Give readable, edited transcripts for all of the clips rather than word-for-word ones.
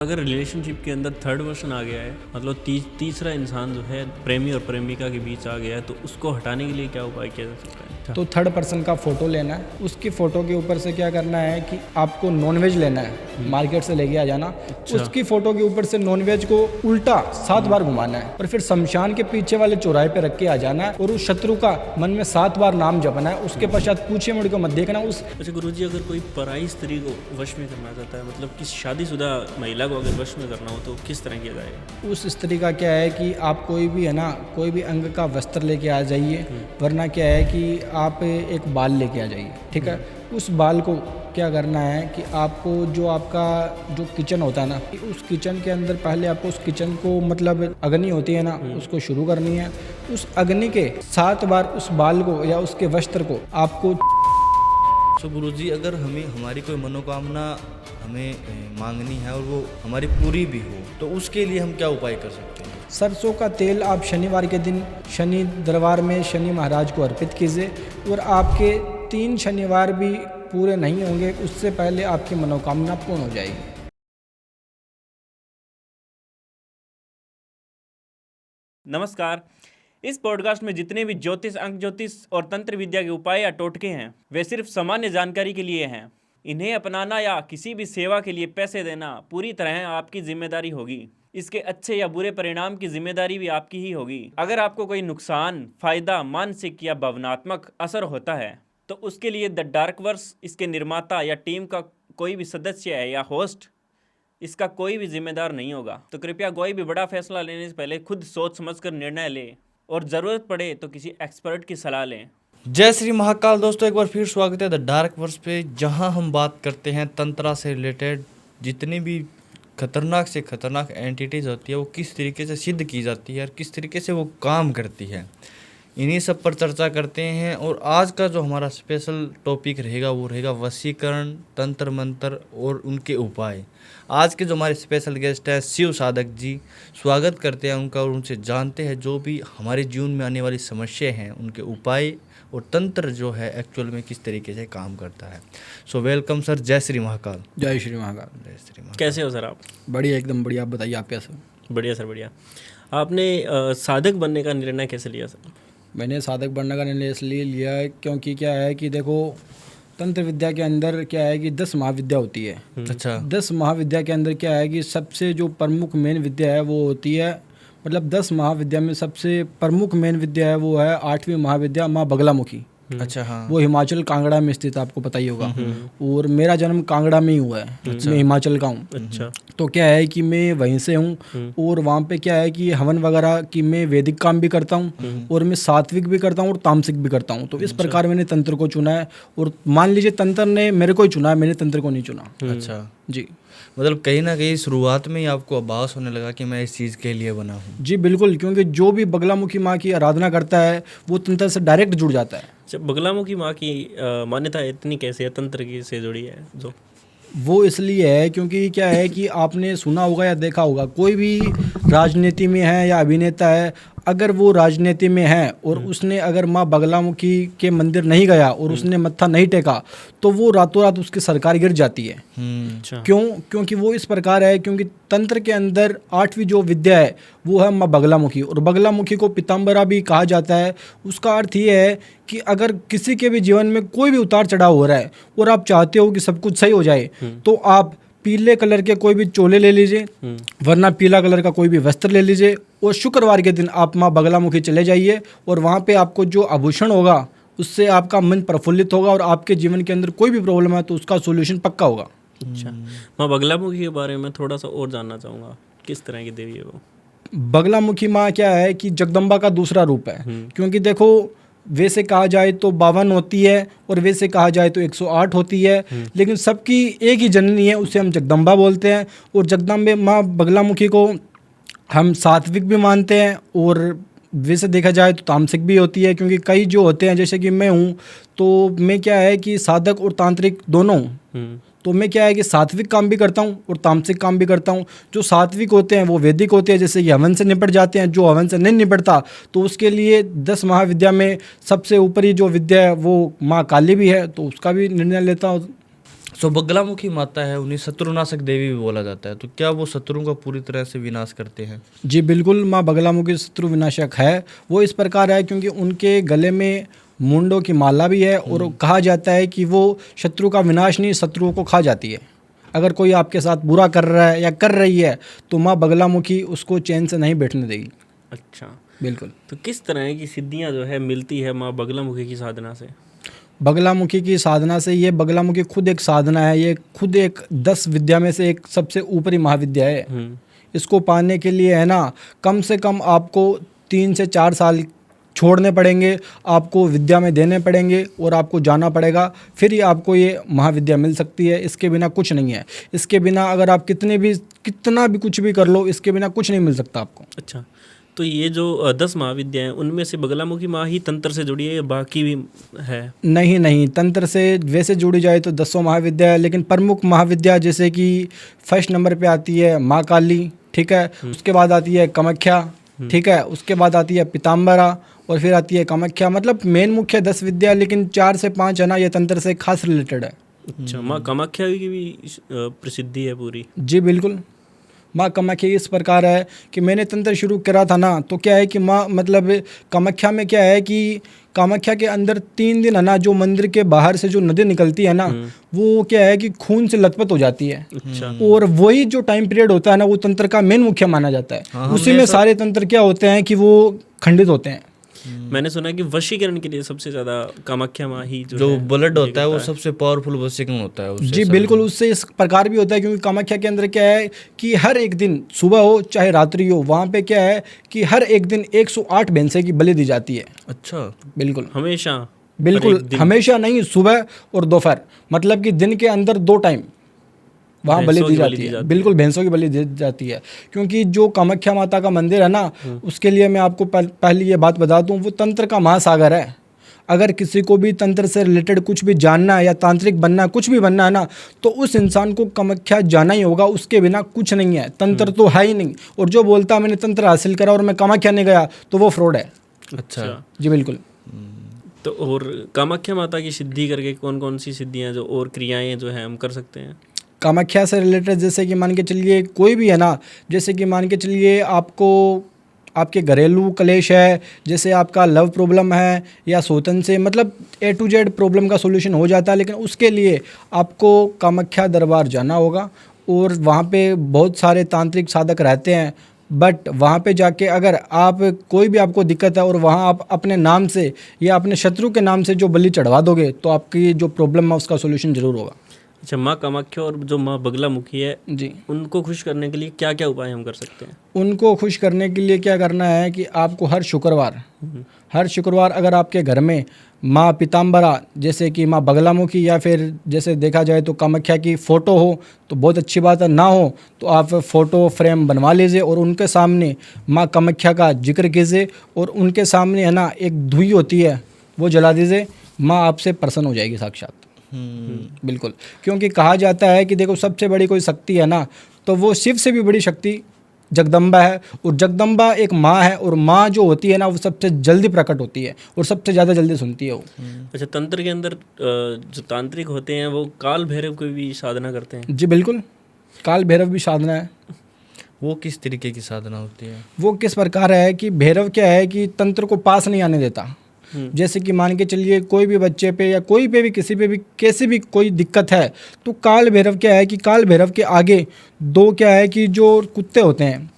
अगर रिलेशनशिप के अंदर थर्ड पर्सन आ गया है, मतलब तीसरा इंसान जो है प्रेमी और प्रेमिका के बीच आ गया है, तो उसको हटाने के लिए क्या उपाय किया जा सकता है? तो थर्ड पर्सन का फ़ोटो लेना है, उसकी फ़ोटो के ऊपर से क्या करना है कि आपको नॉनवेज लेना है, मार्केट से लेके आ जाना। उसकी फ़ोटो के ऊपर से नॉनवेज को उल्टा 7 बार घुमाना है और फिर शमशान के पीछे वाले चौराहे पे रख के आ जाना है और उस शत्रु का मन में 7 बार नाम जपना है। उसके पश्चात पूछे मुड़ को मत देखना। अच्छा गुरुजी, अगर कोई पराई स्त्री को वश में करना चाहता है, मतलब किस शादीशुदा महिला को अगर वश में करना हो तो किस तरह किया जाएगा? उस स्त्री का क्या है कि आप कोई भी है ना, कोई भी अंग का वस्त्र लेके आ जाइए, वरना क्या है कि आप एक बाल लेके आ जाइए, ठीक है। उस बाल को क्या करना है कि आपको जो आपका जो किचन होता है ना, उस किचन के अंदर पहले आपको उस किचन को मतलब अग्नि होती है ना, उसको शुरू करनी है। उस अग्नि के 7 बार उस बाल को या उसके वस्त्र को आपको। तो गुरुजी, अगर हमें हमारी कोई मनोकामना हमें मांगनी है और वो हमारी पूरी भी हो, तो उसके लिए हम क्या उपाय कर सकते हैं? सरसों का तेल आप शनिवार के दिन शनि दरबार में शनि महाराज को अर्पित कीजिए और आपके 3 शनिवार भी पूरे नहीं होंगे, उससे पहले आपकी मनोकामना पूर्ण हो जाएगी। नमस्कार। इस पॉडकास्ट में जितने भी ज्योतिष, अंक ज्योतिष और तंत्र विद्या के उपाय या टोटके हैं, वे सिर्फ सामान्य जानकारी के लिए हैं। इन्हें अपनाना या किसी भी सेवा के लिए पैसे देना पूरी तरह आपकी जिम्मेदारी होगी। इसके अच्छे या बुरे परिणाम की जिम्मेदारी भी आपकी ही होगी। अगर आपको कोई नुकसान, फायदा, मानसिक या भावनात्मक असर होता है, तो उसके लिए द डार्क वर्स, इसके निर्माता या टीम का कोई भी सदस्य है या होस्ट, इसका कोई भी जिम्मेदार नहीं होगा। तो कृपया कोई भी बड़ा फैसला लेने से पहले खुद सोच समझकर निर्णय लें और ज़रूरत पड़े तो किसी एक्सपर्ट की सलाह लें। जय श्री महाकाल। दोस्तों, एक बार फिर स्वागत है द डार्क वर्स पे, जहां हम बात करते हैं तंत्रा से रिलेटेड जितनी भी खतरनाक से खतरनाक एंटिटीज़ होती है, वो किस तरीके से सिद्ध की जाती है और किस तरीके से वो काम करती है, इन्हीं सब पर चर्चा करते हैं। और आज का जो हमारा स्पेशल टॉपिक रहेगा वो रहेगा वशीकरण, तंत्र मंत्र और उनके उपाय। आज के जो हमारे स्पेशल गेस्ट हैं शिव साधक जी, स्वागत करते हैं उनका और उनसे जानते हैं जो भी हमारे जीवन में आने वाली समस्या हैं, उनके उपाय और तंत्र जो है एक्चुअल में किस तरीके से काम करता है। So welcome sir. जय श्री महाकाल। जय श्री महाकाल। जय श्री महाकाल। कैसे हो सर आप? बढ़िया, एकदम बढ़िया। आप बताइए, आप कैसे हो? बढ़िया सर, बढ़िया। आपने साधक बनने का निर्णय कैसे लिया सर? मैंने साधक बनने का निर्णय इसलिए लिया है क्योंकि क्या है कि देखो, तंत्र विद्या के अंदर क्या है कि 10 महाविद्या होती है। अच्छा। 10 महाविद्या के अंदर क्या है कि सबसे जो प्रमुख मेन विद्या है वो होती है, मतलब 10 महाविद्या में सबसे प्रमुख मेन विद्या है वो है 8वीं महाविद्या माँ बगलामुखी। अच्छा। हाँ। वो हिमाचल कांगड़ा में स्थित, आपको पता ही होगा। और मेरा जन्म कांगड़ा में ही हुआ है। मैं हिमाचल का हूँ। अच्छा। तो क्या है कि मैं वहीं से हूँ और वहाँ पे क्या है कि हवन वगैरह की मैं वैदिक काम भी करता हूँ और मैं सात्विक भी करता हूँ और तामसिक भी करता हूँ। तो इस प्रकार मैंने तंत्र को चुना है और मान लीजिए तंत्र ने मेरे को ही चुना है, मैंने तंत्र को नहीं चुना। अच्छा जी, मतलब कहीं ना कहीं शुरुआत में ही आपको आभास होने लगा कि मैं इस चीज़ के लिए बना हूँ। जी बिल्कुल, क्योंकि जो भी बगलामुखी माँ की आराधना करता है वो तंत्र से डायरेक्ट जुड़ जाता है। अच्छा, बगलामुखी माँ की मान्यता इतनी कैसे है, तंत्र की से जुड़ी है? जो वो इसलिए है क्योंकि क्या है कि आपने सुना होगा या देखा होगा, कोई भी राजनीति में है या अभिनेता है, अगर वो राजनीति में है और उसने अगर माँ बगलामुखी के मंदिर नहीं गया और उसने मत्था नहीं टेका, तो वो रातों रात उसकी सरकार गिर जाती है। अच्छा। क्योंकि वो इस प्रकार है, क्योंकि तंत्र के अंदर 8वीं जो विद्या है वो है माँ बगलामुखी, और बगलामुखी को पीताम्बरा भी कहा जाता है। उसका अर्थ ये है कि अगर किसी के भी जीवन में कोई भी उतार चढ़ाव हो रहा है और आप चाहते हो कि सब कुछ सही हो जाए, तो आप पीले कलर के कोई भी चोले ले लीजिए, वरना पीला कलर का कोई भी वस्त्र ले लीजिए और शुक्रवार के दिन आप माँ बगलामुखी चले जाइए और वहाँ पे आपको जो आभूषण होगा उससे आपका मन प्रफुल्लित होगा और आपके जीवन के अंदर कोई भी प्रॉब्लम है तो उसका सोल्यूशन पक्का होगा। अच्छा, माँ बगलामुखी के बारे में थोड़ा सा और जानना चाहूँगा, किस तरह की देवी है वो? बगलामुखी माँ क्या है कि जगदम्बा का दूसरा रूप है। क्योंकि देखो, वैसे कहा जाए तो 52 होती है और वैसे कहा जाए तो 108 होती है, लेकिन सबकी एक ही जननी है, उसे हम जगदम्बा बोलते हैं। और जगदम्बे माँ बगलामुखी को हम सात्विक भी मानते हैं और वैसे देखा जाए तो तामसिक भी होती है। क्योंकि कई जो होते हैं, जैसे कि मैं हूँ, तो मैं क्या है कि साधक और तांत्रिक दोनों हूँ। तो मैं क्या है कि सात्विक काम भी करता हूँ और तामसिक काम भी करता हूँ। जो सात्विक होते हैं वो वैदिक होते हैं, जैसे कि हवन से निपट जाते हैं। जो हवन से नहीं निपटता तो उसके लिए 10 महाविद्या में सबसे ऊपरी जो विद्या है वो माँ काली भी है, तो उसका भी निर्णय लेता हूँ। जो बगलामुखी माता है उन्हें शत्रुनाशक देवी भी बोला जाता है, तो क्या वो शत्रु का पूरी तरह से विनाश करते हैं? जी बिल्कुल, माँ बगलामुखी शत्रु विनाशक है। वो इस प्रकार है क्योंकि उनके गले में मुंडों की माला भी है और कहा जाता है कि वो शत्रु का विनाश नहीं, शत्रुओं को खा जाती है। अगर कोई आपके साथ बुरा कर रहा है या कर रही है तो माँ बगलामुखी उसको चैन से नहीं बैठने देगी। अच्छा, बिल्कुल। तो किस तरह की सिद्धियां जो है मिलती है माँ बगलामुखी की साधना से? बगलामुखी की साधना से, ये बगलामुखी खुद एक साधना है, ये खुद एक 10 विद्या में से एक सबसे ऊपरी महाविद्या है। इसको पाने के लिए है ना, कम से कम आपको 3 से 4 साल छोड़ने पड़ेंगे, आपको विद्या में देने पड़ेंगे और आपको जाना पड़ेगा, फिर ही आपको ये महाविद्या मिल सकती है। इसके बिना कुछ नहीं है। इसके बिना अगर आप कितना भी कुछ भी कर लो, इसके बिना कुछ नहीं मिल सकता आपको। अच्छा, तो ये जो 10 महाविद्या हैं उनमें से बगलामुखी माँ ही तंत्र से जुड़ी है या बाकी भी है? नहीं, तंत्र से वैसे जुड़ी जाए तो 10 महाविद्या है, लेकिन प्रमुख महाविद्या जैसे कि फर्स्ट नंबर पे आती है माँ काली, ठीक है, उसके बाद आती है कामाख्या, ठीक है, उसके बाद आती है पीताम्बरा और फिर आती है कामाख्या। मतलब मेन मुख्य 10 विद्या, लेकिन 4 से 5 है ना, ये तंत्र से खास रिलेटेड है। अच्छा, माँ कामाख्या की भी प्रसिद्धि है पूरी? जी बिल्कुल, माँ कामाख्या इस प्रकार है कि मैंने तंत्र शुरू करा था ना, तो क्या है कि माँ मतलब कामाख्या में क्या है कि कामाख्या के अंदर 3 दिन है ना, जो मंदिर के बाहर से जो नदी निकलती है ना, वो क्या है कि खून से लथपथ हो जाती है। अच्छा। और वही जो टाइम पीरियड होता है ना, वो तंत्र का मेन मुख्य माना जाता है। उसी में सारे तंत्र क्या होते हैं कि वो खंडित होते हैं। मैंने सुना है कि वशीकरण के लिए सबसे ज्यादा कामाख्या माँ ही जो ब्लड होता है वो सबसे पावरफुल वशीकरण होता है उससे। जी बिल्कुल, उससे इस प्रकार भी होता है क्योंकि कामाख्या के अंदर क्या है कि हर एक दिन सुबह हो चाहे रात्रि हो, वहाँ पे क्या है कि हर एक दिन 108 भैंसे की बलि दी जाती है। अच्छा, बिल्कुल हमेशा? बिल्कुल हमेशा नहीं, सुबह और दोपहर, मतलब कि दिन के अंदर 2 टाइम वहाँ बलि दी जाती है। बिल्कुल, भैंसों की बलि दी जाती है क्योंकि जो कामाख्या माता का मंदिर है ना, उसके लिए मैं आपको पहले ये बात बता दूँ, वो तंत्र का महासागर है। अगर किसी को भी तंत्र से रिलेटेड कुछ भी जानना है या तांत्रिक बनना है, कुछ भी बनना है ना, तो उस इंसान को कामाख्या जाना ही होगा। उसके बिना कुछ नहीं है, तंत्र तो है ही नहीं। और जो बोलता है मैंने तंत्र हासिल करा और मैं कामाख्या नहीं गया, तो वो फ्रॉड है। अच्छा जी बिल्कुल। तो और कामाख्या माता की सिद्धि करके कौन कौन सी सिद्धियाँ जो और क्रियाएं जो हैं हम कर सकते हैं कामाख्या से रिलेटेड? जैसे कि मान के चलिए कोई भी है ना, जैसे कि मान के चलिए आपको आपके घरेलू कलेश है, जैसे आपका लव प्रॉब्लम है या सोतन से, मतलब A to Z प्रॉब्लम का सॉल्यूशन हो जाता है। लेकिन उसके लिए आपको कामाख्या दरबार जाना होगा और वहाँ पे बहुत सारे तांत्रिक साधक रहते हैं। बट वहाँ पे जाके अगर आप कोई भी आपको दिक्कत है और वहाँ आप अपने नाम से या अपने शत्रु के नाम से जो बलि चढ़वा दोगे, तो आपकी जो प्रॉब्लम है उसका सॉल्यूशन ज़रूर होगा। अच्छा, माँ कामाख्या और जो माँ बगलामुखी है जी, उनको खुश करने के लिए क्या क्या उपाय हम कर सकते हैं? उनको खुश करने के लिए क्या करना है कि आपको हर शुक्रवार अगर आपके घर में माँ पीताम्बरा जैसे कि माँ बगलामुखी या फिर जैसे देखा जाए तो कामाख्या की फ़ोटो हो तो बहुत अच्छी बात है, ना हो तो आप फ़ोटो फ्रेम बनवा लीजिए और उनके सामने माँ कामाख्या का जिक्र कीजिए और उनके सामने है ना एक धुई होती है वो जला दीजिए। माँ आपसे प्रसन्न हो जाएगी साक्षात। बिल्कुल, क्योंकि कहा जाता है कि देखो सबसे बड़ी कोई शक्ति है ना, तो वो शिव से भी बड़ी शक्ति जगदम्बा है। और जगदम्बा एक माँ है और माँ जो होती है ना, वो सबसे जल्दी प्रकट होती है और सबसे ज़्यादा जल्दी सुनती है वो। अच्छा, तंत्र के अंदर जो तांत्रिक होते हैं वो काल भैरव की भी साधना करते हैं? जी बिल्कुल, काल भैरव भी साधना है। वो किस तरीके की साधना होती है? वो किस प्रकार है कि भैरव क्या है कि तंत्र को पास नहीं आने देता। जैसे कि मान के चलिए कोई भी बच्चे पे या कोई पे भी किसी पे भी कैसी भी कोई दिक्कत है, तो काल भैरव क्या है कि काल भैरव के आगे 2 क्या है कि जो कुत्ते होते हैं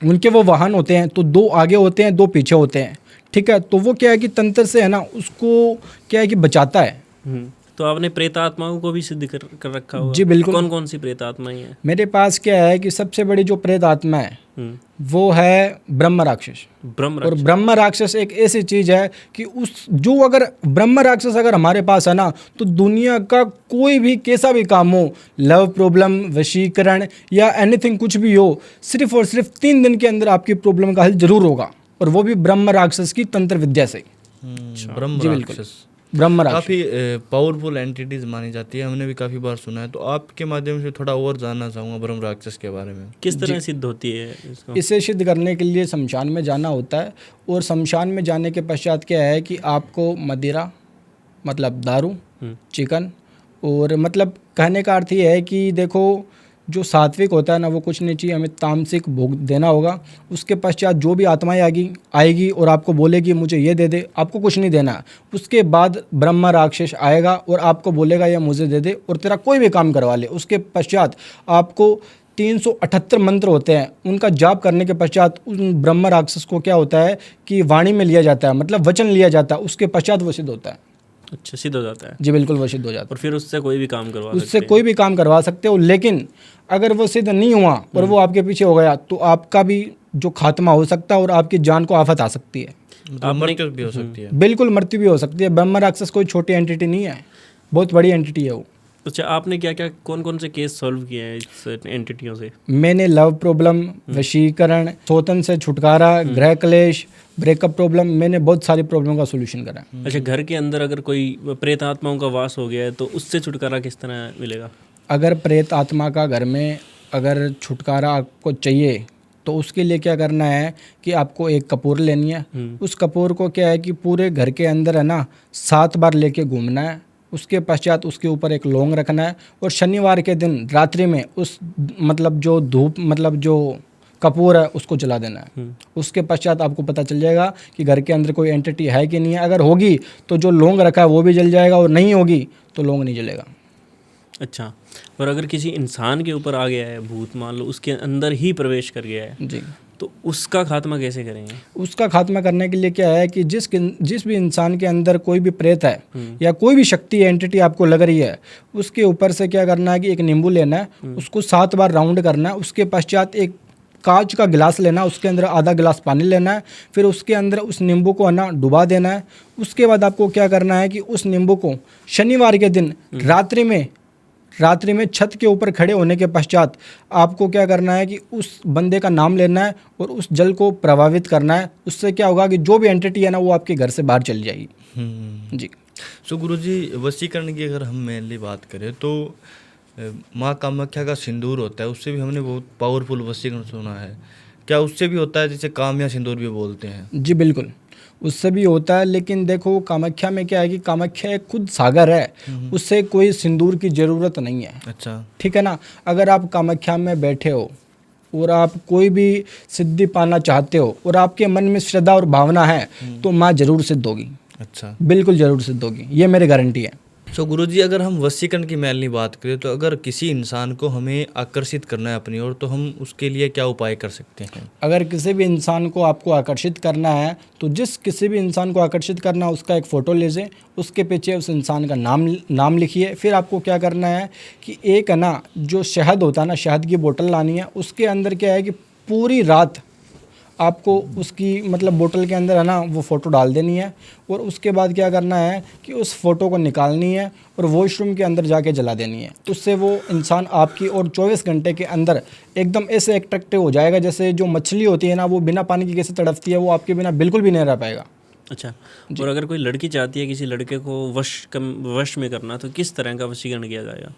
उनके वो वाहन होते हैं, तो 2 आगे होते हैं 2 पीछे होते हैं, ठीक है। तो वो क्या है कि तंत्र से है ना उसको क्या है कि बचाता है। तो आपने प्रेत आत्माओं को भी सिद्ध कर रखा होगा? जी बिल्कुल। कौन कौन सी प्रेत आत्माएं हैं? मेरे पास क्या है कि सबसे बड़ी जो प्रेत आत्मा है वो है ब्रह्म राक्षस। और ब्रह्म राक्षस एक ऐसी चीज है कि उस जो अगर ब्रह्म राक्षस अगर हमारे पास है ना, तो दुनिया का कोई भी कैसा भी काम हो, लव प्रॉब्लम, वशीकरण या एनीथिंग कुछ भी हो, सिर्फ और सिर्फ 3 दिन के अंदर आपकी प्रॉब्लम का हल जरूर होगा, और वो भी ब्रह्म राक्षस की तंत्र विद्या से। ब्रह्म राक्षस ब्रह्म राक्षस काफ़ी पावरफुल एंटिटीज मानी जाती है, हमने भी काफ़ी बार सुना है। तो आपके माध्यम से थोड़ा और जानना चाहूँगा ब्रह्म राक्षस के बारे में। किस तरह सिद्ध होती है इसको? इसे सिद्ध करने के लिए शमशान में जाना होता है, और शमशान में जाने के पश्चात क्या है कि आपको मदिरा मतलब दारू, चिकन और मतलब कहने का अर्थ ये है कि देखो जो सात्विक होता है ना वो कुछ नहीं चाहिए, हमें तामसिक भोग देना होगा। उसके पश्चात जो भी आत्माएं आएगी और आपको बोलेगी मुझे ये दे दे, आपको कुछ नहीं देना। उसके बाद ब्रह्मा राक्षस आएगा और आपको बोलेगा ये मुझे दे दे और तेरा कोई भी काम करवा ले। उसके पश्चात आपको 378 मंत्र होते हैं, उनका जाप करने के पश्चात उन ब्रह्मा राक्षस को क्या होता है कि वाणी में लिया जाता है, मतलब वचन लिया जाता है। उसके पश्चात वो सिद्ध होता है। अच्छा, सिद्ध हो जाता है। जी बिल्कुल, वो सिद्ध हो जाता है। और फिर उससे कोई भी काम करवा उससे सकते हैं। कोई भी काम करवा सकते हो, लेकिन अगर वो सिद्ध नहीं हुआ और वो आपके पीछे हो गया तो आपका भी जो खात्मा हो सकता है और आपकी जान को आफत आ सकती है। मतलब मृत्यु भी हो सकती है। बिल्कुल मृत्यु भी हो सकती है। ब्रह्मा राक्षस कोई छोटी एंटिटी नहीं है, बहुत बड़ी एंटिटी है वो। अच्छा, आपने क्या क्या कौन कौन से केस सॉल्व किए हैं इस एंटिटियों से? मैंने लव प्रॉब्लम, वशीकरण, सोतन से छुटकारा, गृह क्लेश, ब्रेकअप प्रॉब्लम, मैंने बहुत सारी प्रॉब्लम का सोल्यूशन करा। अच्छा, घर के अंदर अगर कोई प्रेत आत्माओं का वास हो गया है तो उससे छुटकारा किस तरह मिलेगा? अगर प्रेत आत्मा का घर में अगर छुटकारा आपको चाहिए तो उसके लिए क्या करना है कि आपको एक कपूर लेनी है। उस कपूर को क्या है कि पूरे घर के अंदर है ना 7 बार लेके घूमना है। उसके पश्चात उसके ऊपर एक लौंग रखना है और शनिवार के दिन रात्रि में उस मतलब जो धूप मतलब जो कपूर है उसको जला देना है। उसके पश्चात आपको पता चल जाएगा कि घर के अंदर कोई एंटिटी है कि नहीं है। अगर होगी तो जो लौंग रखा है वो भी जल जाएगा और नहीं होगी तो लौंग नहीं जलेगा। अच्छा, और अगर किसी इंसान के ऊपर आ गया है भूत, मान लो उसके अंदर ही प्रवेश कर गया है, जी, तो उसका खात्मा कैसे करेंगे? उसका खात्मा करने के लिए क्या है कि जिस भी इंसान के अंदर कोई भी प्रेत है या कोई भी शक्ति एंटिटी आपको लग रही है, उसके ऊपर से क्या करना है कि एक नींबू लेना है, उसको 7 बार राउंड करना है। उसके पश्चात एक कांच का गिलास लेना, उसके अंदर आधा गिलास पानी लेना है, फिर उसके अंदर उस नींबू को है ना डुबा देना है। उसके बाद आपको क्या करना है कि उस नींबू को शनिवार के दिन रात्रि में छत के ऊपर खड़े होने के पश्चात आपको क्या करना है कि उस बंदे का नाम लेना है और उस जल को प्रभावित करना है। उससे क्या होगा कि जो भी एंटिटी है ना वो आपके घर से बाहर चली जाएगी। जी। सो गुरुजी, वशीकरण की अगर हम मेनली बात करें तो माँ कामाख्या का सिंदूर होता है, उससे भी हमने बहुत पावरफुल वशीकरण सुना है। क्या उससे भी होता है, जिसे काम या सिंदूर भी बोलते हैं? जी बिल्कुल, उससे भी होता है। लेकिन देखो कामाख्या में क्या है कि कामाख्या एक खुद सागर है, उससे कोई सिंदूर की ज़रूरत नहीं है। अच्छा, ठीक है ना। अगर आप कामाख्या में बैठे हो और आप कोई भी सिद्धि पाना चाहते हो और आपके मन में श्रद्धा और भावना है तो माँ जरूर सिद्ध होगी। अच्छा, बिल्कुल जरूर सिद्ध होगी, ये मेरी गारंटी है। सो गुरुजी, अगर हम वशीकरण की मेनली बात करें तो अगर किसी इंसान को हमें आकर्षित करना है अपनी ओर, तो हम उसके लिए क्या उपाय कर सकते हैं? अगर किसी भी इंसान को आपको आकर्षित करना है तो जिस किसी भी इंसान को आकर्षित करना है उसका एक फ़ोटो लीजिए, उसके पीछे उस इंसान का नाम लिखिए। फिर आपको क्या करना है कि एक है ना जो शहद होता है ना, शहद की बोतल लानी है। उसके अंदर क्या है कि पूरी रात आपको उसकी मतलब बोतल के अंदर है ना वो फ़ोटो डाल देनी है और उसके बाद क्या करना है कि उस फ़ोटो को निकालनी है और वॉशरूम के अंदर जाके जला देनी है। उससे वो इंसान आपकी और 24 घंटे के अंदर एकदम ऐसे अट्रैक्टिव हो जाएगा जैसे जो मछली होती है ना वो बिना पानी की कैसे तड़पती है, वो आपके बिना बिल्कुल भी नहीं रह पाएगा। अच्छा, और अगर कोई लड़की चाहती है किसी लड़के को वश में करना, तो किस तरह का वशीकरण किया जाएगा?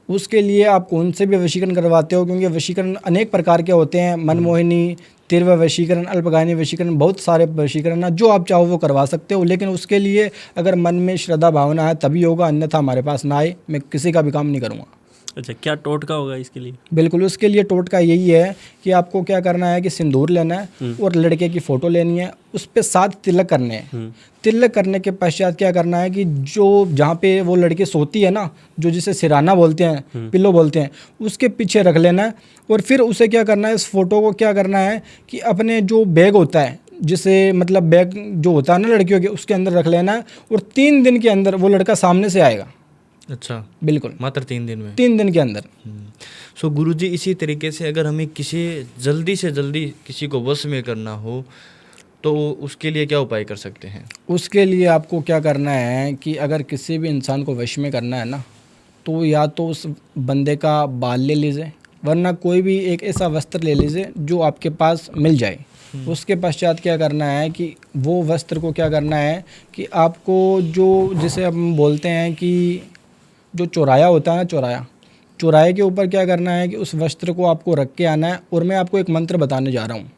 उसके लिए आप कौन से भी वशीकरण करवाते हो, क्योंकि वशीकरण अनेक प्रकार के होते हैं। मनमोहिनी, तीव्र वशीकरण, अल्पगामी वशीकरण, बहुत सारे वशीकरण है। जो आप चाहो वो करवा सकते हो, लेकिन उसके लिए अगर मन में श्रद्धा भावना है तभी होगा, अन्यथा हमारे पास ना आए, मैं किसी का भी काम नहीं करूँगा। अच्छा, क्या टोटका होगा इसके लिए? बिल्कुल, उसके लिए टोटका यही है कि आपको क्या करना है कि सिंदूर लेना है और लड़के की फ़ोटो लेनी है, उस पर 7 तिलक करने हैं। तिलक करने के पश्चात क्या करना है कि जो जहाँ पे वो लड़की सोती है ना, जो जिसे सिराना बोलते हैं, पिल्लो बोलते हैं, उसके पीछे रख लेना है। और फिर उसे क्या करना है, इस फ़ोटो को क्या करना है कि अपने जो बैग होता है, जिसे मतलब बैग जो होता है ना लड़कियों के, उसके अंदर रख लेना है और 3 दिन के अंदर वो लड़का सामने से आएगा। अच्छा, बिल्कुल, मात्र 3 दिन में? 3 दिन के अंदर। सो गुरुजी, इसी तरीके से अगर हमें किसी जल्दी से जल्दी किसी को वश में करना हो तो उसके लिए क्या उपाय कर सकते हैं? उसके लिए आपको क्या करना है कि अगर किसी भी इंसान को वश में करना है ना, तो या तो उस बंदे का बाल ले लीजिए, वरना कोई भी एक ऐसा वस्त्र ले लीजिए जो आपके पास मिल जाए। उसके पश्चात क्या करना है कि वो वस्त्र को क्या करना है कि आपको जो जिसे हम बोलते हैं कि जो चौराया होता है ना, चौराहे के ऊपर क्या करना है कि उस वस्त्र को आपको रख के आना है। और मैं आपको एक मंत्र बताने जा रहा हूँ,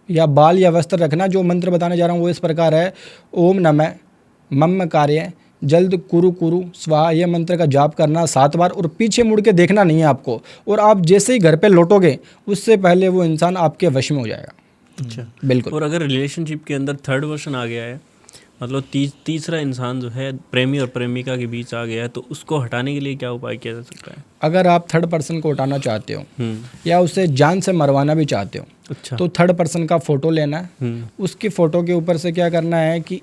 या बाल या वस्त्र रखना। जो मंत्र बताने जा रहा हूँ वो इस प्रकार है: ओम नमः मम कार्य जल्द कुरु कुरु स्वाहा ये मंत्र का जाप करना 7 बार और पीछे मुड़ के देखना नहीं है आपको। और आप जैसे ही घर पे लौटोगे उससे पहले वो इंसान आपके वश में हो जाएगा। अच्छा, बिल्कुल। और अगर रिलेशनशिप के अंदर थर्ड वर्सन आ गया है, मतलब तीसरा इंसान जो है प्रेमी और प्रेमिका के बीच आ गया है, तो उसको हटाने के लिए क्या उपाय किया जा सकता है? अगर आप थर्ड पर्सन को हटाना चाहते हो या उसे जान से मरवाना भी चाहते हो, अच्छा, तो थर्ड पर्सन का फ़ोटो लेना है। उसकी फ़ोटो के ऊपर से क्या करना है कि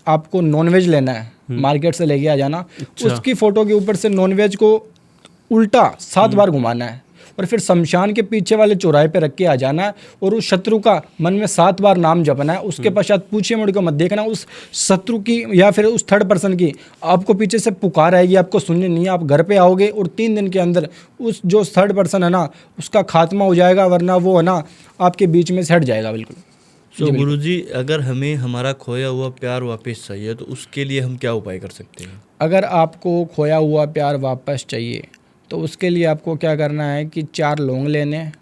आपको नॉनवेज लेना है, मार्केट से लेके आ जाना। अच्छा। उसकी फ़ोटो के ऊपर से नॉनवेज को उल्टा 7 बार घुमाना है और फिर शमशान के पीछे वाले चौराहे पे रख के आ जाना है और उस शत्रु का मन में 7 बार नाम जपना है। उसके पश्चात पूछे मुड़ को मत देखना। उस शत्रु की या फिर उस थर्ड पर्सन की आपको पीछे से पुकार आएगी, आपको सुननी नहीं है। आप घर पे आओगे और 3 दिन के अंदर उस जो थर्ड पर्सन है ना उसका खात्मा हो जाएगा, वरना वो है ना आपके बीच में से हट जाएगा। बिल्कुल। तो गुरुजी, अगर हमें हमारा खोया हुआ प्यार वापस चाहिए तो उसके लिए हम क्या उपाय कर सकते हैं? अगर आपको खोया हुआ प्यार वापस चाहिए तो उसके लिए आपको क्या करना है कि 4 लौंग लेने हैं,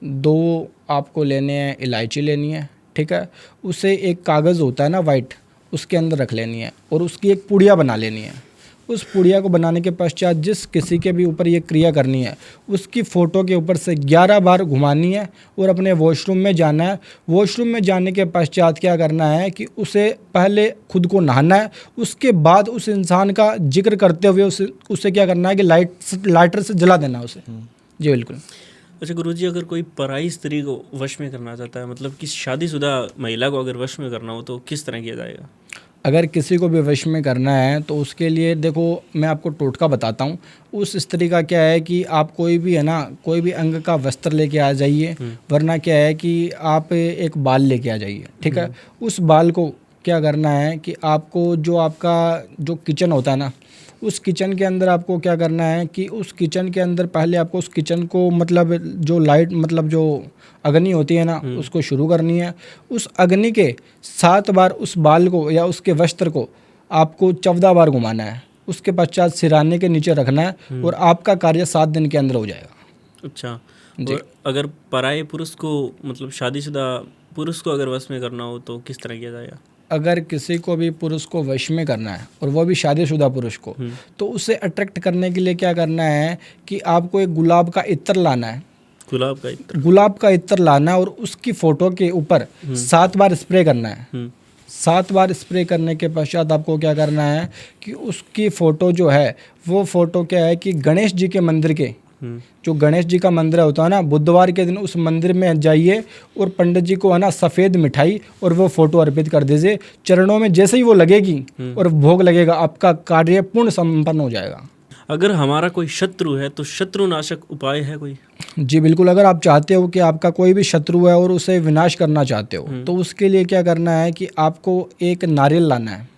2 आपको लेने हैं इलायची लेनी है, ठीक है। उसे एक कागज़ होता है ना वाइट, उसके अंदर रख लेनी है और उसकी एक पुड़िया बना लेनी है। उस पुड़िया को बनाने के पश्चात जिस किसी के भी ऊपर ये क्रिया करनी है उसकी फ़ोटो के ऊपर से 11 बार घुमानी है और अपने वॉशरूम में जाना है। वॉशरूम में जाने के पश्चात क्या करना है कि उसे पहले खुद को नहाना है, उसके बाद उस इंसान का जिक्र करते हुए उसे क्या करना है कि लाइटर से जला देना है उसे। जी बिल्कुल। अच्छा गुरुजी, अगर कोई पराई स्त्री को वश में करना चाहता है, मतलब कि शादीशुदा महिला को अगर वश में करना हो तो किस तरह किया जाएगा? अगर किसी को भी वश में करना है तो उसके लिए देखो मैं आपको टोटका बताता हूँ। उस स्त्री का क्या है कि आप कोई भी है ना कोई भी अंग का वस्त्र लेके आ जाइए, वरना क्या है कि आप एक बाल लेके आ जाइए, ठीक है। उस बाल को क्या करना है कि आपको जो आपका जो किचन होता है ना उस किचन के अंदर आपको क्या करना है कि उस किचन के अंदर पहले आपको उस किचन को मतलब जो लाइट मतलब जो अग्नि होती है ना उसको शुरू करनी है। उस अग्नि के 7 बार उस बाल को या उसके वस्त्र को आपको 14 बार घुमाना है। उसके पश्चात सिराने के नीचे रखना है और आपका कार्य 7 दिन के अंदर हो जाएगा। अच्छा, और अगर पराये पुरुष को मतलब शादीशुदा पुरुष को अगर वश में करना हो तो किस तरह किया जाएगा? अगर किसी को भी पुरुष को वश में करना है और वो भी शादीशुदा पुरुष को, तो उसे अट्रैक्ट करने के लिए क्या करना है कि आपको एक गुलाब का इत्र लाना है। गुलाब का इत्र लाना है और उसकी फ़ोटो के ऊपर 7 बार स्प्रे करना है। 7 बार स्प्रे करने के पश्चात आपको क्या करना है कि उसकी फ़ोटो जो है वो फ़ोटो क्या है कि गणेश जी के मंदिर के जो गणेश जी का मंदिर होता है ना, बुधवार के दिन उस मंदिर में जाइए और पंडित जी को है ना सफ़ेद मिठाई और वो फ़ोटो अर्पित कर दीजिए। चरणों में जैसे ही वो लगेगी और भोग लगेगा आपका कार्य पूर्ण संपन्न हो जाएगा। अगर हमारा कोई शत्रु है तो शत्रुनाशक उपाय है कोई? जी बिल्कुल। अगर आप चाहते हो कि आपका कोई भी शत्रु है और उसे विनाश करना चाहते हो तो उसके लिए क्या करना है कि आपको एक नारियल लाना है,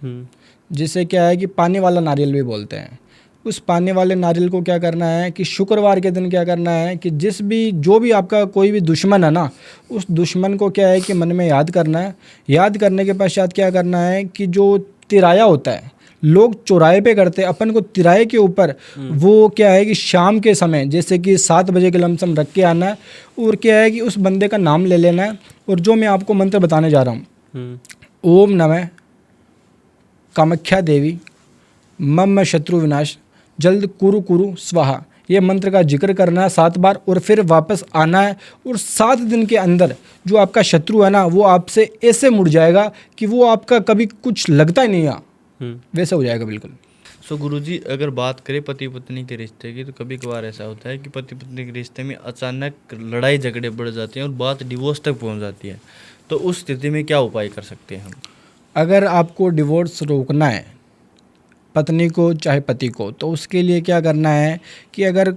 जिसे क्या है कि पानी वाला नारियल भी बोलते हैं। उस पानी वाले नारियल को क्या करना है कि शुक्रवार के दिन क्या करना है कि जो भी आपका कोई भी दुश्मन है ना उस दुश्मन को क्या है कि मन में याद करना है। याद करने के पश्चात क्या करना है कि जो तिराया होता है लोग चौराहे पे करते हैं, अपन को तिराहे के ऊपर वो क्या है कि शाम के समय जैसे कि 7 बजे के लमसम रख के आना है और क्या है कि उस बंदे का नाम ले लेना है। और जो मैं आपको मंत्र बताने जा रहा हूँ, ओम नमः कामाख्या देवी मम शत्रु विनाश जल्द कुरु कुरु स्वाहा, ये मंत्र का जिक्र करना है 7 बार और फिर वापस आना है। और 7 दिन के अंदर जो आपका शत्रु है ना वो आपसे ऐसे मुड़ जाएगा कि वो आपका कभी कुछ लगता ही नहीं है, वैसा हो जाएगा। बिल्कुल। सो गुरुजी, अगर बात करें पति पत्नी के रिश्ते की तो कभी कभार ऐसा होता है कि पति पत्नी के रिश्ते में अचानक लड़ाई झगड़े बढ़ जाते हैं और बात डिवोर्स तक पहुंच जाती है, तो उस स्थिति में क्या उपाय कर सकते हैं हम? अगर आपको डिवोर्स रोकना है पत्नी को चाहे पति को, तो उसके लिए क्या करना है कि अगर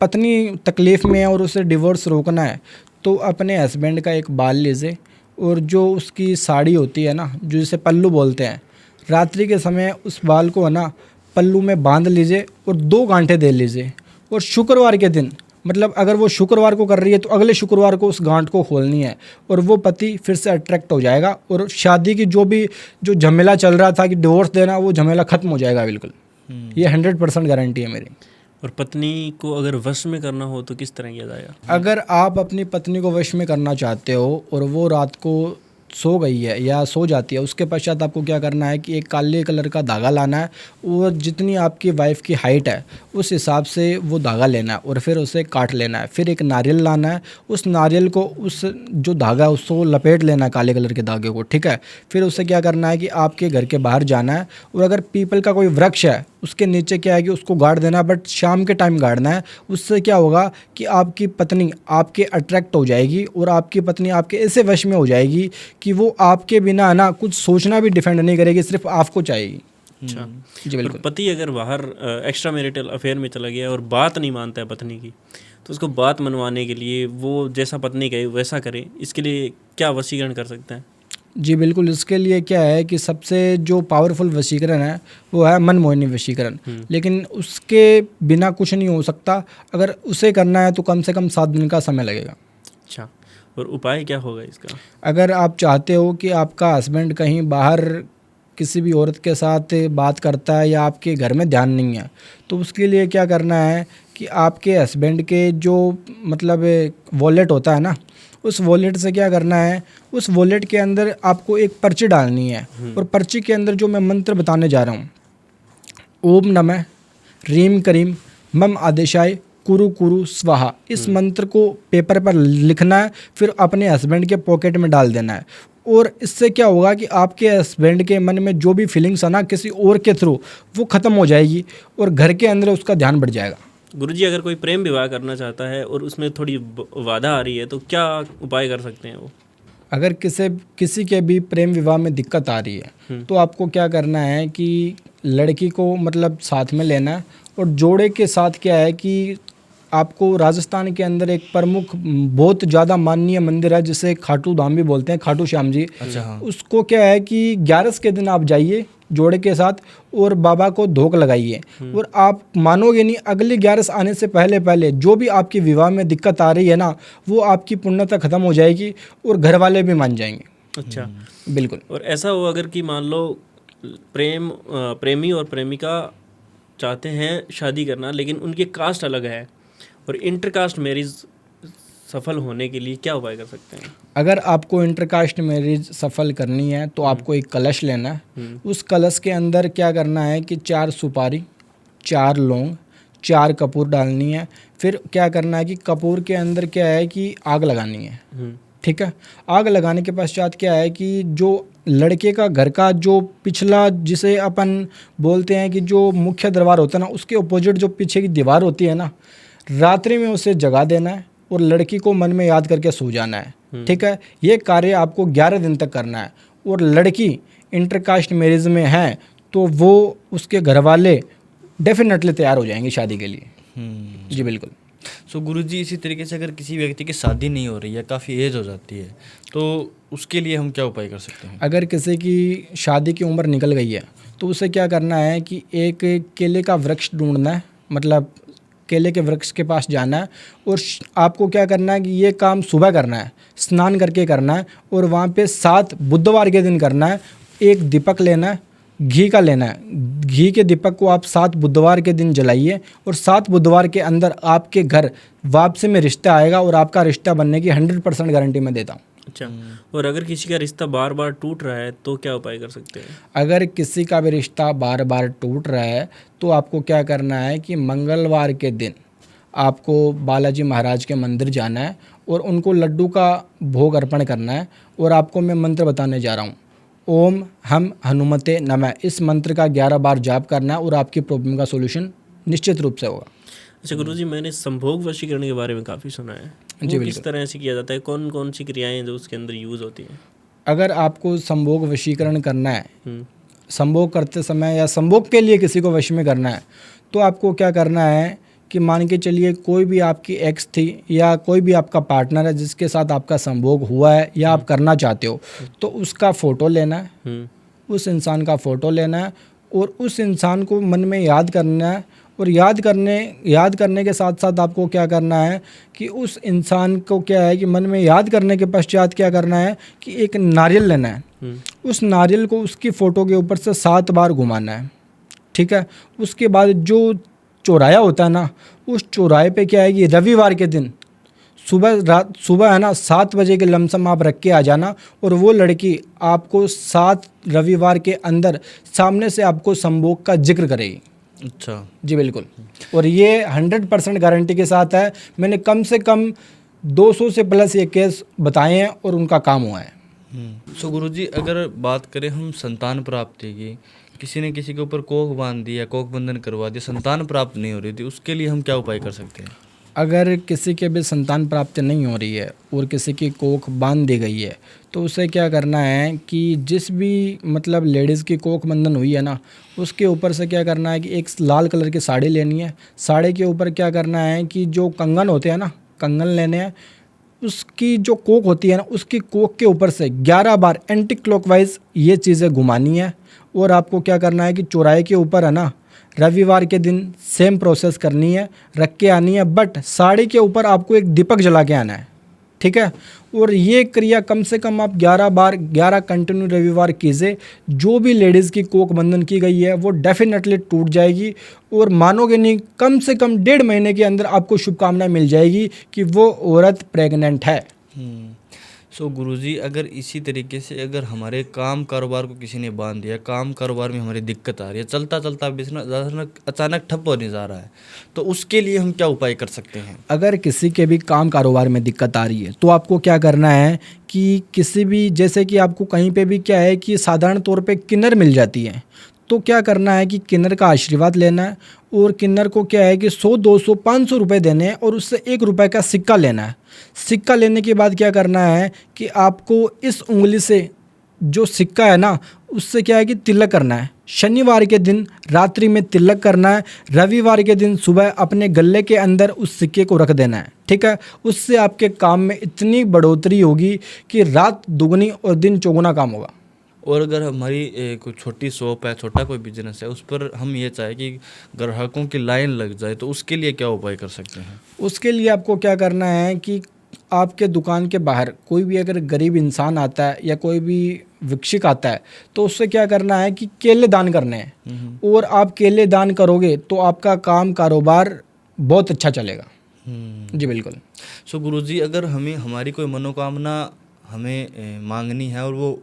पत्नी तकलीफ़ में है और उसे डिवोर्स रोकना है तो अपने हस्बैंड का एक बाल लीजिए और जो उसकी साड़ी होती है ना जो जिसे पल्लू बोलते हैं, रात्रि के समय उस बाल को है ना पल्लू में बांध लीजिए और 2 गांठें दे लीजिए। और शुक्रवार के दिन मतलब अगर वो शुक्रवार को कर रही है तो अगले शुक्रवार को उस गांठ को खोलनी है और वो पति फिर से अट्रैक्ट हो जाएगा और शादी की जो झमेला चल रहा था कि डिवोर्स देना वो झमेला खत्म हो जाएगा। बिल्कुल, ये 100% गारंटी है मेरी। और पत्नी को अगर वश में करना हो तो किस तरह किया जाएगा? अगर आप अपनी पत्नी को वश में करना चाहते हो और वो रात को सो गई है या सो जाती है, उसके पश्चात आपको क्या करना है कि एक काले कलर का धागा लाना है और जितनी आपकी वाइफ की हाइट है उस हिसाब से वो धागा लेना है और फिर उसे काट लेना है। फिर एक नारियल लाना है, उस नारियल को उस जो धागा है उसको लपेट लेना है काले कलर के धागे को, ठीक है। फिर उसे क्या करना है कि आपके घर के बाहर जाना है और अगर पीपल का कोई वृक्ष है उसके नीचे क्या है कि उसको गाड़ देना है, बट शाम के टाइम गाड़ना है। उससे क्या होगा कि आपकी पत्नी आपके अट्रैक्ट हो जाएगी और आपकी पत्नी आपके ऐसे वश में हो जाएगी कि वो आपके बिना है ना कुछ सोचना भी डिफेंड नहीं करेगी, सिर्फ आपको चाहेगी। अच्छा जी बिल्कुल। और पति अगर बाहर एक्स्ट्रा मैरिटल अफेयर में चला गया और बात नहीं मानता है पत्नी की, तो उसको बात मनवाने के लिए वो जैसा पत्नी कहे वैसा करे, इसके लिए क्या वशीकरण कर सकते हैं? जी बिल्कुल, इसके लिए क्या है कि सबसे जो पावरफुल वशीकरण है वो है मनमोहिनी वशीकरण, लेकिन उसके बिना कुछ नहीं हो सकता। अगर उसे करना है तो कम से कम 7 दिन का समय लगेगा। अच्छा, और उपाय क्या होगा इसका? अगर आप चाहते हो कि आपका हस्बैंड कहीं बाहर किसी भी औरत के साथ बात करता है या आपके घर में ध्यान नहीं है, तो उसके लिए क्या करना है कि आपके हस्बैंड के जो मतलब वॉलेट होता है ना, उस वॉलेट से क्या करना है, उस वॉलेट के अंदर आपको एक पर्ची डालनी है और पर्ची के अंदर जो मैं मंत्र बताने जा रहा हूँ, ओम नमः ह्रीम करीम मम आदेशाय कुरु कुरु स्वाहा, इस मंत्र को पेपर पर लिखना है, फिर अपने हस्बैंड के पॉकेट में डाल देना है। और इससे क्या होगा कि आपके हस्बैंड के मन में जो भी फीलिंग्स है ना किसी और के थ्रू वो ख़त्म हो जाएगी और घर के अंदर उसका ध्यान बढ़ जाएगा। गुरुजी, अगर कोई प्रेम विवाह करना चाहता है और उसमें थोड़ी बाधा आ रही है तो क्या उपाय कर सकते हैं वो? अगर किसी के भी प्रेम विवाह में दिक्कत आ रही है तो आपको क्या करना है कि लड़की को मतलब साथ में लेना है और जोड़े के साथ क्या है कि आपको राजस्थान के अंदर एक प्रमुख बहुत ज़्यादा माननीय मंदिर है जिसे खाटू धाम भी बोलते हैं, खाटू श्याम जी। अच्छा, हाँ। उसको क्या है कि 11 के दिन आप जाइए जोड़े के साथ और बाबा को धोक लगाइए और आप मानोगे नहीं, अगली 11 आने से पहले पहले जो भी आपकी विवाह में दिक्कत आ रही है ना वो आपकी पुण्यता खत्म हो जाएगी और घर वाले भी मान जाएंगे। अच्छा, बिल्कुल। और ऐसा हो अगर कि मान लो प्रेमी और प्रेमिका चाहते हैं शादी करना लेकिन उनकी कास्ट अलग है और इंटरकास्ट मैरिज सफल होने के लिए क्या उपाय कर सकते हैं? अगर आपको इंटरकास्ट मैरिज सफल करनी है तो आपको एक कलश लेना है। उस कलश के अंदर क्या करना है कि 4 सुपारी, 4 लौंग, 4 कपूर डालनी है। फिर क्या करना है कि कपूर के अंदर क्या है कि आग लगानी है, ठीक है। आग लगाने के पश्चात क्या है कि जो लड़के का घर का जो पिछला जिसे अपन बोलते हैं कि जो मुख्य दरबार होता है ना उसके अपोजिट जो पीछे की दीवार होती है ना, रात्रि में उसे जगा देना है और लड़की को मन में याद करके सो जाना है, ठीक है। ये कार्य आपको 11 दिन तक करना है और लड़की इंटरकास्ट मैरिज में है तो वो उसके घर वाले डेफिनेटली तैयार हो जाएंगे शादी के लिए। जी बिल्कुल। सो गुरुजी, इसी तरीके से अगर किसी व्यक्ति की शादी नहीं हो रही है, काफ़ी एज हो जाती है, तो उसके लिए हम क्या उपाय कर सकते हैं? अगर किसी की शादी की उम्र निकल गई है तो उसे क्या करना है कि एक केले का वृक्ष ढूंढना है, मतलब केले के वृक्ष के पास जाना है और आपको क्या करना है कि ये काम सुबह करना है, स्नान करके करना है और वहाँ पे 7 बुधवार के दिन करना है। एक दीपक लेना है, घी का लेना है। घी के दीपक को आप 7 बुधवार के दिन जलाइए और 7 बुधवार के अंदर आपके घर वापसी में रिश्ता आएगा और आपका रिश्ता बनने की 100% गारंटी मैं देता हूँ। अच्छा, और अगर किसी का रिश्ता बार बार टूट रहा है तो क्या उपाय कर सकते हैं? अगर किसी का भी रिश्ता बार बार टूट रहा है तो आपको क्या करना है कि मंगलवार के दिन आपको बालाजी महाराज के मंदिर जाना है और उनको लड्डू का भोग अर्पण करना है और आपको मैं मंत्र बताने जा रहा हूँ, ओम हम हनुमते नमः। इस मंत्र का 11 बार जाप करना है और आपकी प्रॉब्लम का सोल्यूशन निश्चित रूप से होगा। अच्छा गुरुजी, मैंने संभोग वशीकरण के बारे में काफ़ी सुना है। जी, वो किस तरह से किया जाता है? कौन कौन सी क्रियाएं जो उसके अंदर यूज़ होती हैं? अगर आपको संभोग वशीकरण करना है, संभोग करते समय या संभोग के लिए किसी को वश में करना है तो आपको क्या करना है कि मान के चलिए कोई भी आपकी एक्स थी या कोई भी आपका पार्टनर है जिसके साथ आपका संभोग हुआ है या आप करना चाहते हो, तो उसका फ़ोटो लेना है, उस इंसान का फ़ोटो लेना है और उस इंसान को मन में याद करना है और याद करने के साथ साथ आपको क्या करना है कि उस इंसान को क्या है कि मन में याद करने के पश्चात क्या करना है कि एक नारियल लेना है। उस नारियल को उसकी फ़ोटो के ऊपर से 7 बार घुमाना है, ठीक है। उसके बाद जो चौराया होता है ना, उस चौराहे पे क्या है कि रविवार के दिन सुबह है ना 7 बजे के लमसम आप रख के आ जाना, और वो लड़की आपको 7 रविवार के अंदर सामने से आपको संभोग का जिक्र करेगी। अच्छा जी बिल्कुल, और ये 100% गारंटी के साथ है। मैंने कम से कम 200 से प्लस ये केस बताए हैं और उनका काम हुआ है। सो गुरुजी, अगर बात करें हम संतान प्राप्ति की, किसी ने किसी के ऊपर कोख बांध दिया, कोख बंधन करवा दिया, संतान प्राप्त नहीं हो रही थी, उसके लिए हम क्या उपाय कर सकते हैं? अगर किसी के भी संतान प्राप्ति नहीं हो रही है और किसी की कोख बांध दी गई है, तो उसे क्या करना है कि जिस भी मतलब लेडीज़ की कोख बंधन हुई है ना, उसके ऊपर से क्या करना है कि एक लाल कलर की साड़ी लेनी है। साड़ी के ऊपर क्या करना है कि जो कंगन होते हैं ना, कंगन लेने हैं। उसकी जो कोक होती है ना, उसकी कोक के ऊपर से 11 बार एंटी क्लॉकवाइज ये चीज़ें घुमानी है। और आपको क्या करना है कि चौराहे के ऊपर है ना, रविवार के दिन सेम प्रोसेस करनी है, रख के आनी है। बट साड़ी के ऊपर आपको एक दीपक जला के आना है, ठीक है। और ये क्रिया कम से कम आप 11 बार 11 कंटिन्यू रविवार कीजिए। जो भी लेडीज़ की कोख बंधन की गई है वो डेफिनेटली टूट जाएगी, और मानोगे नहीं, कम से कम 1.5 महीने के अंदर आपको शुभकामनाएं मिल जाएगी कि वो औरत प्रेग्नेंट है। सो गुरुजी, अगर इसी तरीके से अगर हमारे काम कारोबार को किसी ने बांध दिया, काम कारोबार में हमारी दिक्कत आ रही है, चलता चलता बिजनेस अचानक ठप होने जा रहा है, तो उसके लिए हम क्या उपाय कर सकते हैं? अगर किसी के भी काम कारोबार में दिक्कत आ रही है तो आपको क्या करना है कि किसी भी, जैसे कि आपको कहीं पे भी क्या है कि साधारण तौर पे किन्नर मिल जाती है, तो क्या करना है कि किन्नर का आशीर्वाद लेना है। और किन्नर को क्या है कि 100, 200, 500 रुपये देने हैं, और उससे 1 रुपये का सिक्का लेना है। सिक्का लेने के बाद क्या करना है कि आपको इस उंगली से जो सिक्का है ना, उससे क्या है कि तिलक करना है। शनिवार के दिन रात्रि में तिलक करना है, रविवार के दिन सुबह अपने गले के अंदर उस सिक्के को रख देना है, ठीक है। उससे आपके काम में इतनी बढ़ोतरी होगी कि रात दुगनी और दिन चौगुना काम होगा। और अगर हमारी कोई छोटी शॉप है, छोटा कोई बिजनेस है, उस पर हम ये चाहे कि ग्राहकों की लाइन लग जाए, तो उसके लिए क्या उपाय कर सकते हैं? उसके लिए आपको क्या करना है कि आपके दुकान के बाहर कोई भी अगर गरीब इंसान आता है या कोई भी भिक्षुक आता है, तो उससे क्या करना है कि केले दान करने हैं। और आप केले दान करोगे तो आपका काम कारोबार बहुत अच्छा चलेगा। जी बिल्कुल। सो गुरुजी, अगर हमें हमारी कोई मनोकामना हमें मांगनी है और वो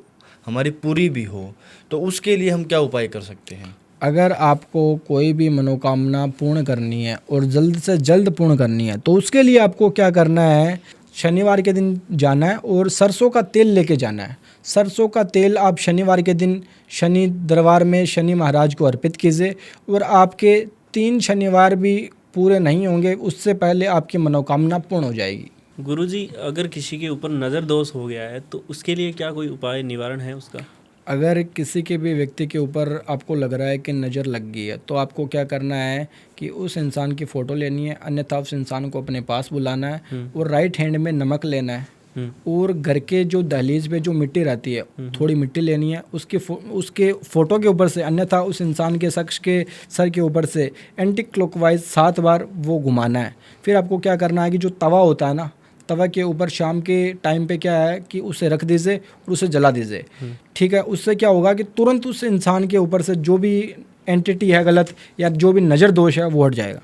हमारी पूरी भी हो, तो उसके लिए हम क्या उपाय कर सकते हैं? अगर आपको कोई भी मनोकामना पूर्ण करनी है और जल्द से जल्द पूर्ण करनी है, तो उसके लिए आपको क्या करना है, शनिवार के दिन जाना है और सरसों का तेल लेके जाना है। सरसों का तेल आप शनिवार के दिन शनि दरबार में शनि महाराज को अर्पित कीजिए, और आपके 3 शनिवार भी पूरे नहीं होंगे, उससे पहले आपकी मनोकामना पूर्ण हो जाएगी। गुरुजी, अगर किसी के ऊपर नज़र दोष हो गया है तो उसके लिए क्या कोई उपाय निवारण है उसका? अगर किसी के भी व्यक्ति के ऊपर आपको लग रहा है कि नज़र लग गई है, तो आपको क्या करना है कि उस इंसान की फ़ोटो लेनी है, अन्यथा उस इंसान को अपने पास बुलाना है और राइट हैंड में नमक लेना है। और घर के जो दहलीज पे जो मिट्टी रहती है, थोड़ी मिट्टी लेनी है, उसके फ़ोटो के ऊपर से, अन्यथा उस इंसान के शख्स के सर के ऊपर से एंटी क्लॉकवाइज 7 बार वो घुमाना है। फिर आपको क्या करना है कि जो तवा होता है ना, तवा के ऊपर शाम के टाइम पे क्या है कि उसे रख दीजिए और उसे जला दीजिए, ठीक है। उससे क्या होगा कि तुरंत उस इंसान के ऊपर से जो भी एंटिटी है गलत या जो भी नज़र दोष है वो हट जाएगा।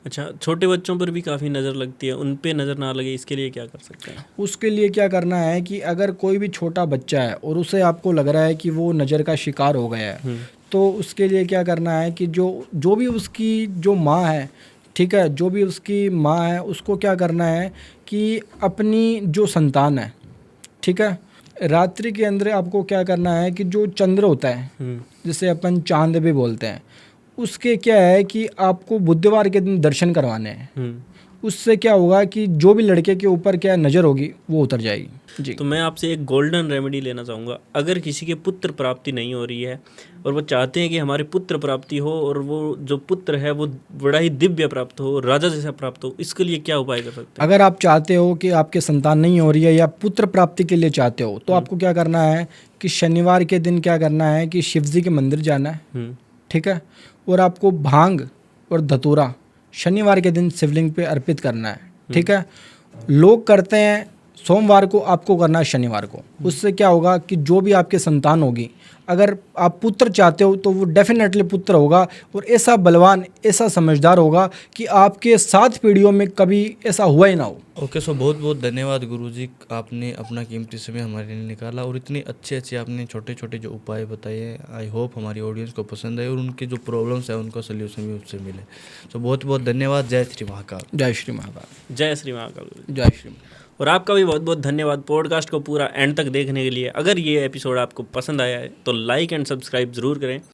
अच्छा, छोटे बच्चों पर भी काफ़ी नज़र लगती है, उन पे नज़र ना लगे, इसके लिए क्या कर सकते हैं? उसके लिए क्या करना है कि अगर कोई भी छोटा बच्चा है और उसे आपको लग रहा है कि वो नज़र का शिकार हो गया है, तो उसके लिए क्या करना है कि जो भी उसकी जो माँ है, ठीक है, जो भी उसकी माँ है, उसको क्या करना है कि अपनी जो संतान है, ठीक है, रात्रि के अंदर आपको क्या करना है कि जो चंद्र होता है, जिसे अपन चांद भी बोलते हैं, उसके क्या है कि आपको बुधवार के दिन दर्शन करवाने हैं। उससे क्या होगा कि जो भी लड़के के ऊपर क्या नज़र होगी वो उतर जाएगी। जी। तो मैं आपसे एक गोल्डन रेमेडी लेना चाहूँगा। अगर किसी के पुत्र प्राप्ति नहीं हो रही है और वो चाहते हैं कि हमारे पुत्र प्राप्ति हो, और वो जो पुत्र है वो बड़ा ही दिव्य प्राप्त हो, राजा जैसा प्राप्त हो, इसके लिए क्या उपाय कर सकते हैं? अगर आप चाहते हो कि आपके संतान नहीं हो रही है या पुत्र प्राप्ति के लिए चाहते हो, तो आपको क्या करना है कि शनिवार के दिन क्या करना है कि शिव जी के मंदिर जाना है, ठीक है, और आपको भांग और धतूरा शनिवार के दिन शिवलिंग पे अर्पित करना है, ठीक है। लोग करते हैं सोमवार को आपको करना है शनिवार को। उससे क्या होगा कि जो भी आपके संतान होगी, अगर आप पुत्र चाहते हो तो वो डेफिनेटली पुत्र होगा, और ऐसा बलवान, ऐसा समझदार होगा कि आपके 7 पीढ़ियों में कभी ऐसा हुआ ही ना हो। ओके, सो बहुत बहुत धन्यवाद गुरुजी, आपने अपना कीमती समय हमारे लिए निकाला और इतने अच्छे अच्छे आपने छोटे छोटे जो उपाय बताए हैं। आई होप हमारी ऑडियंस को पसंद आए और उनके जो प्रॉब्लम्स है उनका सोल्यूशन भी उससे मिले। तो बहुत बहुत धन्यवाद। जय श्री महाकाल। जय श्री महाकाल। जय श्री महाकाल गुरु। जय श्री महाकाल। और आपका भी बहुत बहुत धन्यवाद पॉडकास्ट को पूरा एंड तक देखने के लिए। अगर ये एपिसोड आपको पसंद आया है तो लाइक एंड सब्सक्राइब ज़रूर करें।